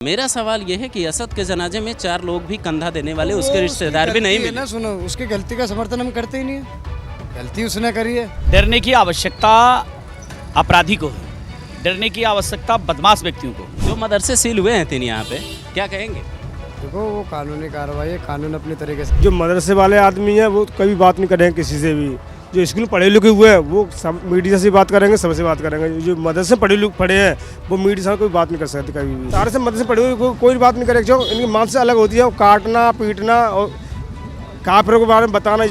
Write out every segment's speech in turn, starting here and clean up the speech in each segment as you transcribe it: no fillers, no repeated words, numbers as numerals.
मेरा सवाल यह है कि असद के जनाजे में 4 लोग भी कंधा देने वाले उसके रिश्तेदार भी नहीं मिले ना। सुनो, उसकी गलती का समर्थन हम करते ही नहीं है, गलती उसने करी है। डरने की आवश्यकता अपराधी को है, डरने की आवश्यकता बदमाश व्यक्तियों को। जो मदरसे सील हुए हैं 3 यहाँ पे, क्या कहेंगे? देखो, वो कानूनी कार्रवाई है, कानून अपने तरीके से। जो मदरसे वाले आदमी हैं वो कभी बात नहीं करेंगे किसी से भी। जो स्कूल पढ़े लिखे हुए हैं वो सब मीडिया से बात करेंगे, सबसे बात करेंगे। जो मदरसे पढ़े हैं वो मीडिया से कोई बात नहीं कर सकते कभी भी। सारे से मदरसे पढ़े हुए कोई बात नहीं करेगा। जो इनकी मानसिकता अलग होती है, वो काटना पीटना और काफिरों के बारे में बताना।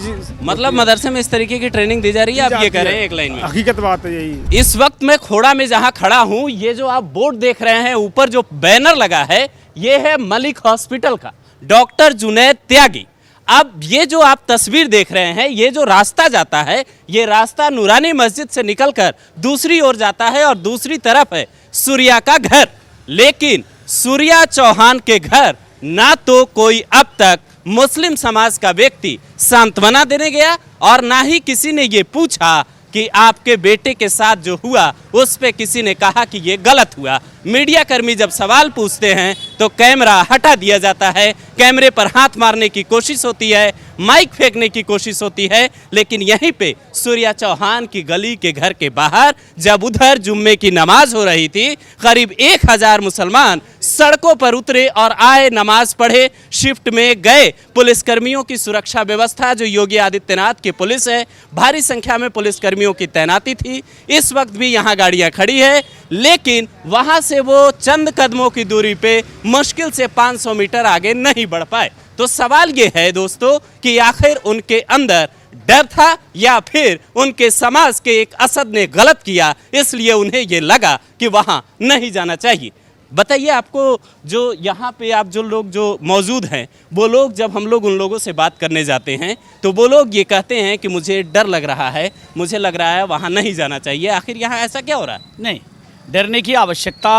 मतलब मदरसे में इस तरीके की ट्रेनिंग दी जा रही है, आप ये कह रहे हैं एक लाइन में? हकीकत बात है यही। इस वक्त मैं खोड़ा में जहां खड़ा हूं, ये जो आप बोर्ड देख रहे हैं, ऊपर जो बैनर लगा है, ये है मलिक हॉस्पिटल का, डॉक्टर जुनैद त्यागी। अब ये जो आप तस्वीर देख रहे हैं, ये जो रास्ता जाता है, ये रास्ता नूरानी मस्जिद से निकलकर दूसरी ओर जाता है और दूसरी तरफ है सूर्या का घर। लेकिन सूर्या चौहान के घर ना तो कोई अब तक मुस्लिम समाज का व्यक्ति सांत्वना देने गया और ना ही किसी ने ये पूछा कि आपके बेटे के साथ जो हुआ उस पे किसी ने कहा कि ये गलत हुआ। मीडिया कर्मी जब सवाल पूछते हैं तो कैमरा हटा दिया जाता है, कैमरे पर हाथ मारने की कोशिश होती है, माइक फेंकने की कोशिश होती है। लेकिन यहीं पे सूर्या चौहान की गली के घर के बाहर जब उधर जुम्मे की नमाज हो रही थी, करीब 1000 मुसलमान सड़कों पर उतरे और आए, नमाज पढ़े, शिफ्ट में गए। पुलिसकर्मियों की सुरक्षा व्यवस्था जो योगी आदित्यनाथ की पुलिस है, भारी संख्या में पुलिसकर्मियों की तैनाती थी। इस वक्त भी यहाँ गाड़ियाँ खड़ी है, लेकिन वहाँ से वो चंद कदमों की दूरी पे मुश्किल से 500 मीटर आगे नहीं बढ़ पाए। तो सवाल ये है दोस्तों कि आखिर उनके अंदर डर था या फिर उनके समाज के एक असद ने गलत किया, इसलिए उन्हें ये लगा कि वहाँ नहीं जाना चाहिए। बताइए, आपको जो यहाँ पे आप जो लोग जो मौजूद हैं, वो लोग जब हम लोग उन लोगों से बात करने जाते हैं तो वो लोग ये कहते हैं कि मुझे डर लग रहा है, मुझे लग रहा है वहाँ नहीं जाना चाहिए। आखिर यहाँ ऐसा क्या हो रहा है? नहीं, डरने की आवश्यकता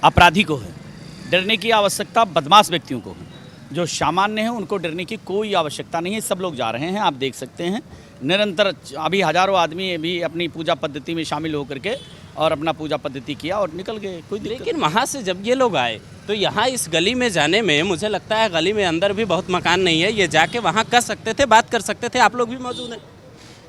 अपराधी को है, डरने की आवश्यकता बदमाश व्यक्तियों को है। जो सामान्य हैं उनको डरने की कोई आवश्यकता नहीं है। सब लोग जा रहे हैं, आप देख सकते हैं निरंतर। अभी हजारों आदमी भी अपनी पूजा पद्धति में शामिल होकर के और अपना पूजा पद्धति किया और निकल गए, कोई दिक्कत। लेकिन वहाँ से जब ये लोग आए तो यहाँ इस गली में जाने में मुझे लगता है गली में अंदर भी बहुत मकान नहीं है, ये जाके वहाँ कर सकते थे, बात कर सकते थे। आप लोग भी मौजूद हैं,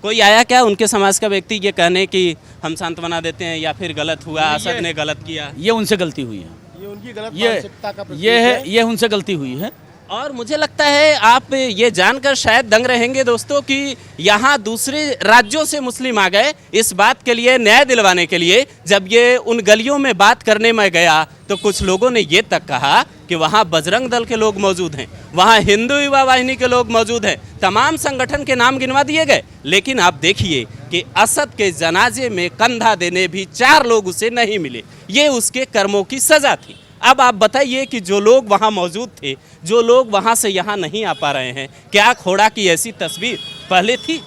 कोई आया क्या उनके समाज का व्यक्ति ये कहने कि हम सांत्वना देते हैं या फिर गलत हुआ, असद ने गलत किया? ये उनसे गलती हुई है, ये उनकी गलत मानसिकता का ये उनसे गलती हुई है। और मुझे लगता है आप ये जानकर शायद दंग रहेंगे दोस्तों कि यहाँ दूसरे राज्यों से मुस्लिम आ गए इस बात के लिए, न्याय दिलवाने के लिए। जब ये उन गलियों में बात करने में गया तो कुछ लोगों ने ये तक कहा कि वहाँ बजरंग दल के लोग मौजूद हैं, वहाँ हिंदू युवा वाहिनी के लोग मौजूद हैं, तमाम संगठन के नाम गिनवा दिए गए। लेकिन आप देखिए कि असद के जनाजे में कंधा देने भी 4 लोग उसे नहीं मिले। ये उसके कर्मों की सज़ा थी। अब आप बताइए कि जो लोग वहाँ मौजूद थे, जो लोग वहाँ से यहाँ नहीं आ पा रहे हैं, क्या खोड़ा की ऐसी तस्वीर पहले थी?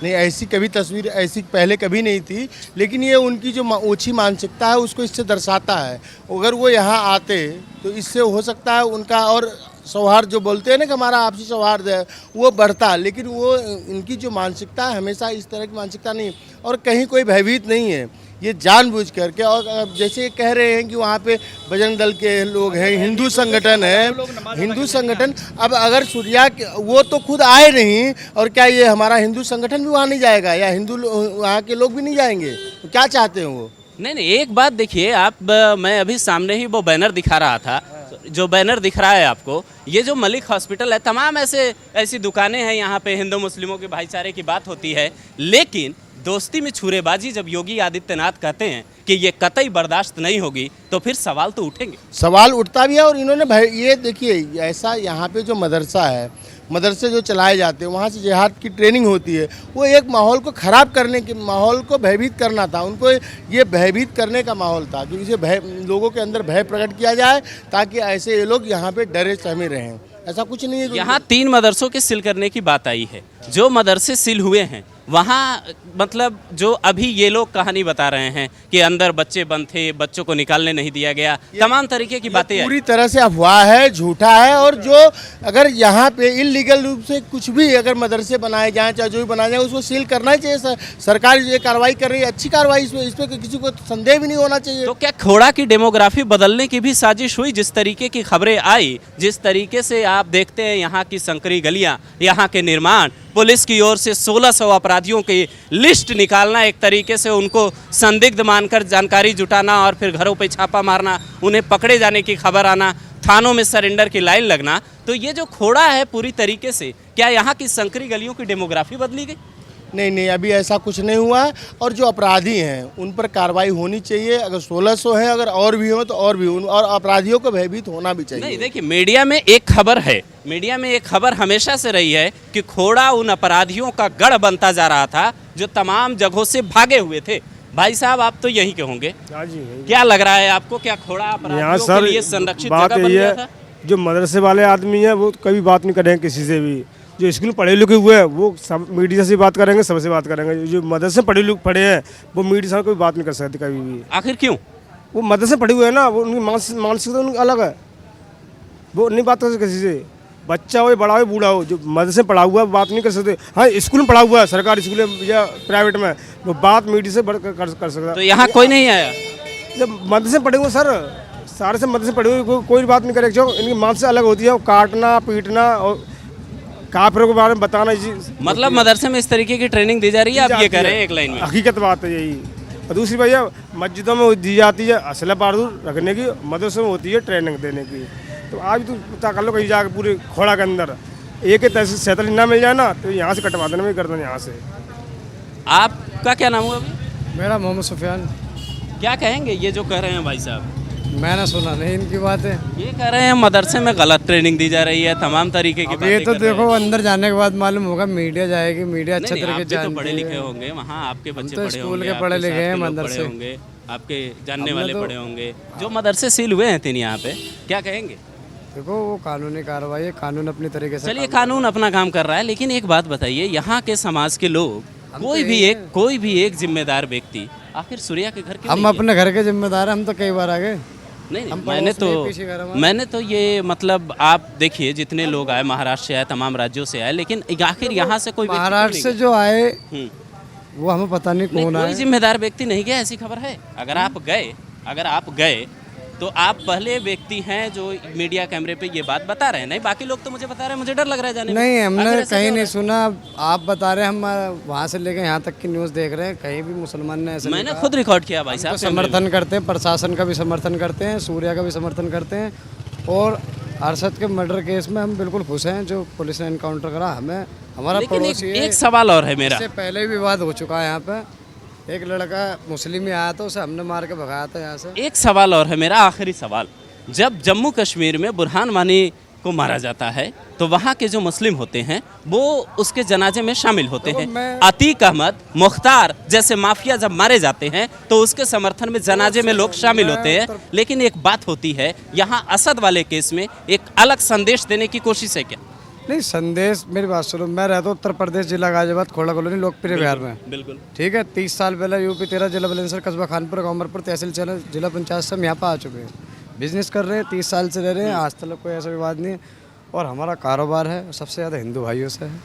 नहीं, ऐसी कभी तस्वीर ऐसी पहले कभी नहीं थी। लेकिन ये उनकी जो ओछी मानसिकता है उसको इससे दर्शाता है। अगर वो यहाँ आते तो इससे हो सकता है उनका और सौहार्द, जो बोलते हैं ना कि हमारा आपसी सौहार्द है, वो बढ़ता। लेकिन वो इनकी जो मानसिकता है हमेशा इस तरह की मानसिकता नहीं, और कहीं कोई भयभीत नहीं है। ये जानबूझ करके, और जैसे कह रहे हैं कि वहाँ पे बजरंग दल के लोग हैं, हिंदू संगठन है, हिंदू संगठन। अब अगर सूर्या वो तो खुद आए नहीं, और क्या ये हमारा हिंदू संगठन भी वहाँ नहीं जाएगा या हिंदू वहाँ के लोग भी नहीं जाएंगे? तो क्या चाहते हैं वो? नहीं, एक बात देखिए आप, मैं अभी सामने ही वो बैनर दिखा रहा था, जो बैनर दिख रहा है आपको, ये जो मलिक हॉस्पिटल है, तमाम ऐसी दुकानें हैं यहाँ पे, हिंदू मुस्लिमों के भाईचारे की बात होती है। लेकिन दोस्ती में छुरेबाजी जब योगी आदित्यनाथ कहते हैं कि ये कतई बर्दाश्त नहीं होगी, तो फिर सवाल तो उठेंगे। सवाल उठता भी है। और इन्होंने ये देखिए, ऐसा यहाँ पे जो मदरसा है, मदरसे जो चलाए जाते हैं, वहाँ से जिहाद की ट्रेनिंग होती है। वो एक माहौल को ख़राब करने के, माहौल को भयभीत करना था। उनको ये भयभीत करने का माहौल था कि इसे लोगों के अंदर भय प्रकट किया जाए, ताकि ऐसे ये लोग यहाँ पे डरे सहमे रहें। ऐसा कुछ नहीं है। यहाँ 3 मदरसों के सील करने की बात आई है। जो मदरसे सील हुए हैं वहाँ मतलब जो अभी ये लोग कहानी बता रहे हैं कि अंदर बच्चे बंद थे, बच्चों को निकालने नहीं दिया गया, तमाम तरीके की बातें आई। पूरी तरह से अफवाह है, झूठा है। और जो अगर यहाँ पे इलीगल रूप से कुछ भी अगर मदरसे बनाए जाएं, चाहे जो भी बनाए जाए, उसको सील करना ही चाहिए। सरकार ये कार्रवाई कर रही है, अच्छी कार्रवाई। इस पर किसी को संदेह भी नहीं होना चाहिए। तो क्या खोड़ा की डेमोग्राफी बदलने की भी साजिश हुई? जिस तरीके की खबरें आई, जिस तरीके से आप देखते हैं यहाँ की संकरी गलियाँ, यहाँ के निर्माण, पुलिस की ओर से 1600 अपराधियों की लिस्ट निकालना, एक तरीके से उनको संदिग्ध मानकर जानकारी जुटाना और फिर घरों पे छापा मारना, उन्हें पकड़े जाने की खबर आना, थानों में सरेंडर की लाइन लगना, तो ये जो खोड़ा है पूरी तरीके से, क्या यहाँ की संकरी गलियों की डेमोग्राफी बदली गई? नहीं, अभी ऐसा कुछ नहीं हुआ है। और जो अपराधी हैं उन पर कार्रवाई होनी चाहिए। अगर 1600 है, अगर और भी हो तो और भी, और अपराधियों को भयभीत होना भी चाहिए। नहीं, देखिए, मीडिया में एक खबर हमेशा से रही है कि खोड़ा उन अपराधियों का गढ़ बनता जा रहा था जो तमाम जगहों से भागे हुए थे। भाई साहब, आप तो यहीं के होंगे, क्या लग रहा है आपको? क्या खोड़ा अपराधियों के लिए संरक्षित जगह बन गया था? जो मदरसे वाले आदमी हैं वो कभी बात नहीं करेंगे किसी से भी। जो स्कूल पढ़े लिखे हुए हैं वो सब मीडिया से बात करेंगे, सबसे बात करेंगे। जो मदरसे पढ़े हैं वो मीडिया से कोई बात नहीं कर सकते कभी भी। आखिर क्यों? वो मदरसे पढ़े हुए हैं ना, वो उनकी मानसिकता उनकी अलग है, वो नहीं बात कर सकते किसी से। बच्चा हो, बड़ा हो, बूढ़ा हो, जो मदरसे पढ़ा हुआ है बात नहीं कर सकते। हाँ, स्कूल में पढ़ा हुआ है, सरकारी स्कूल में या प्राइवेट में, वो बात मीडिया से कर सकता। तो यहाँ कोई नहीं आया? जब मदरसे पढ़े हुए सर, सारे से मदरसे पढ़े हुए, कोई बात नहीं करेगा। जो इनकी मानसिकता अलग होती है, वो काटना पीटना और काफिरों के बारे में बताना। मतलब मदरसे में इस तरीके की ट्रेनिंग दी जा रही है, आप ये कह रहे हैं एक लाइन में? हकीकत बात है यही। और दूसरी भैया, मस्जिदों में दी जाती है असला बारूद रखने की, मदरसों में होती है ट्रेनिंग देने की। तो आज तो पता कर लो कहीं जाकर पूरे खोड़ा के अंदर एक ही तहसील सैतली ना मिल जाए ना, तो यहाँ से कटवा देना, मैं कर दूँ यहाँ से। आपका क्या नाम हुआ अभी? मेरा मोहम्मद सुफियान। क्या कहेंगे ये जो कह रहे हैं भाई साहब? मैंने सुना नहीं इनकी बातें। ये कह रहे हैं मदरसे में गलत ट्रेनिंग दी जा रही है, तमाम तरीके की अब ये बातें तो कर रहे देखो हैं। अंदर जाने के बाद मालूम होगा, मीडिया जाएगी, मीडिया अच्छा नहीं, तरीके आप भी तो जानती पढ़े है। लिखे होंगे, वहाँ आपके बच्चे तो पढ़े स्कूल होंगे, के आपके पढ़े साथ लिखे के हैं, लोग मदरसे। पढ़े होंगे, आपके जानने हमने वाले तो- पढ़े होंगे, जो मदरसे सील हुए हैं 3 यहाँ पे, क्या कहेंगे? देखो वो कानूनी कार्रवाई है, कानून अपनी तरीके से चलिए, कानून अपना काम कर रहा है, लेकिन एक बात बताइए, यहाँ के समाज के लोग, कोई भी एक जिम्मेदार व्यक्ति आखिर सूर्या के घर क्यों हम नहीं अपने घर के जिम्मेदार हैं, हम तो कई बार आ गए। नहीं, हम मैंने पड़ोस में ही पीछे घर हमारा। मैंने तो ये मतलब आप देखिए, जितने लोग आए, महाराष्ट्र से आए, तमाम राज्यों से आए, लेकिन आखिर यहाँ से कोई व्यक्ति क्यों महाराष्ट्र नहीं से गया? जो आए हम्म। वो हमें पता नहीं नहीं, कौन कोई आए। जिम्मेदार व्यक्ति नहीं गया, ऐसी खबर है। अगर आप गए तो आप पहले व्यक्ति हैं जो मीडिया कैमरे पे ये बात बता रहे हैं। नहीं, बाकी लोग तो मुझे बता रहे हैं, मुझे डर लग रहा है जाने में। नहीं, आखिर हमने ऐसा कहीं क्यों नहीं हो सुना। आप बता रहे हैं, हम वहाँ से लेकर यहाँ तक की न्यूज़ देख रहे हैं, कहीं भी मुसलमान ने ऐसा रहा है? नहीं मैंने कहा। खुद रिकॉर्ड किया भाई हम साहब, तो समर्थन करते हैं, प्रशासन का भी समर्थन करते हैं, सूर्या का भी समर्थन करते हैं। और अरशद के मर्डर केस में हम बिल्कुल खुश हैं, जो पुलिस ने एनकाउंटर करा। हमें हमारा लेकिन पड़ोसी है। एक सवाल और है मेरा। इससे पहले भी विवाद हो चुका है यहाँ पे। एक लड़का मुस्लिम ही आया था, उसे हमने मार के भगाया था यहाँ से। एक सवाल और है मेरा, आखिरी सवाल। जब जम्मू कश्मीर में बुरहान वानी को मारा जाता है तो वहाँ के जो मुस्लिम होते हैं वो उसके जनाजे में शामिल होते हैं। अतीक अहमद, मुख्तार जैसे माफिया जब मारे जाते हैं तो उसके समर्थन में जनाजे में लोग शामिल होते हैं। लेकिन एक बात होती है, यहाँ असद वाले केस में एक अलग संदेश देने की कोशिश है क्या? नहीं, संदेश, मेरी बात सुनो। मैं रहता हूँ उत्तर प्रदेश, जिला गाजियाबाद, खोड़ा कॉलोनी, लोकप्रिय बिहार में। बिल्कुल ठीक है। 30 साल पहले यूपी 13 जिला बुलंदशहर, कस्बा खानपुर, गांवरपुर, तहसील चैनल, जिला पंचायत से हम यहाँ पर आ चुके हैं। बिजनेस कर रहे हैं, 30 साल से रह रहे हैं, आज तक कोई ऐसा विवाद नहीं है। और हमारा कारोबार है सबसे ज़्यादा हिंदू भाइयों से है।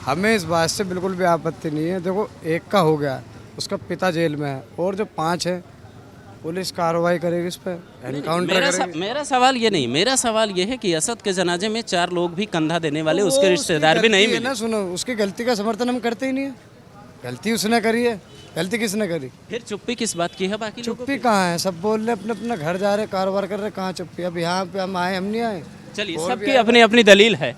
हमें इस बात से बिल्कुल भी आपत्ति नहीं है। देखो, एक का हो गया, उसका पिता जेल में है, और जो 5 है पुलिस कार्रवाई करेगी, इस पर एनकाउंटर करेगी। मेरा सवाल ये नहीं, मेरा सवाल ये है कि असद के जनाजे में 4 लोग भी कंधा देने वाले उसके रिश्तेदार भी नहीं मिले ना। सुनो, उसकी गलती का समर्थन हम करते ही नहीं है। गलती उसने करी है, गलती किसने करी? फिर चुप्पी किस बात की है? बाकी लोगों चुप्पी कहाँ है? सब बोल रहे अपने अपने घर जा रहे, कारोबार कर रहे, कहाँ चुप्पी? अब यहाँ पे हम आए, हम नहीं आए। चलिए, सबकी अपनी अपनी दलील है।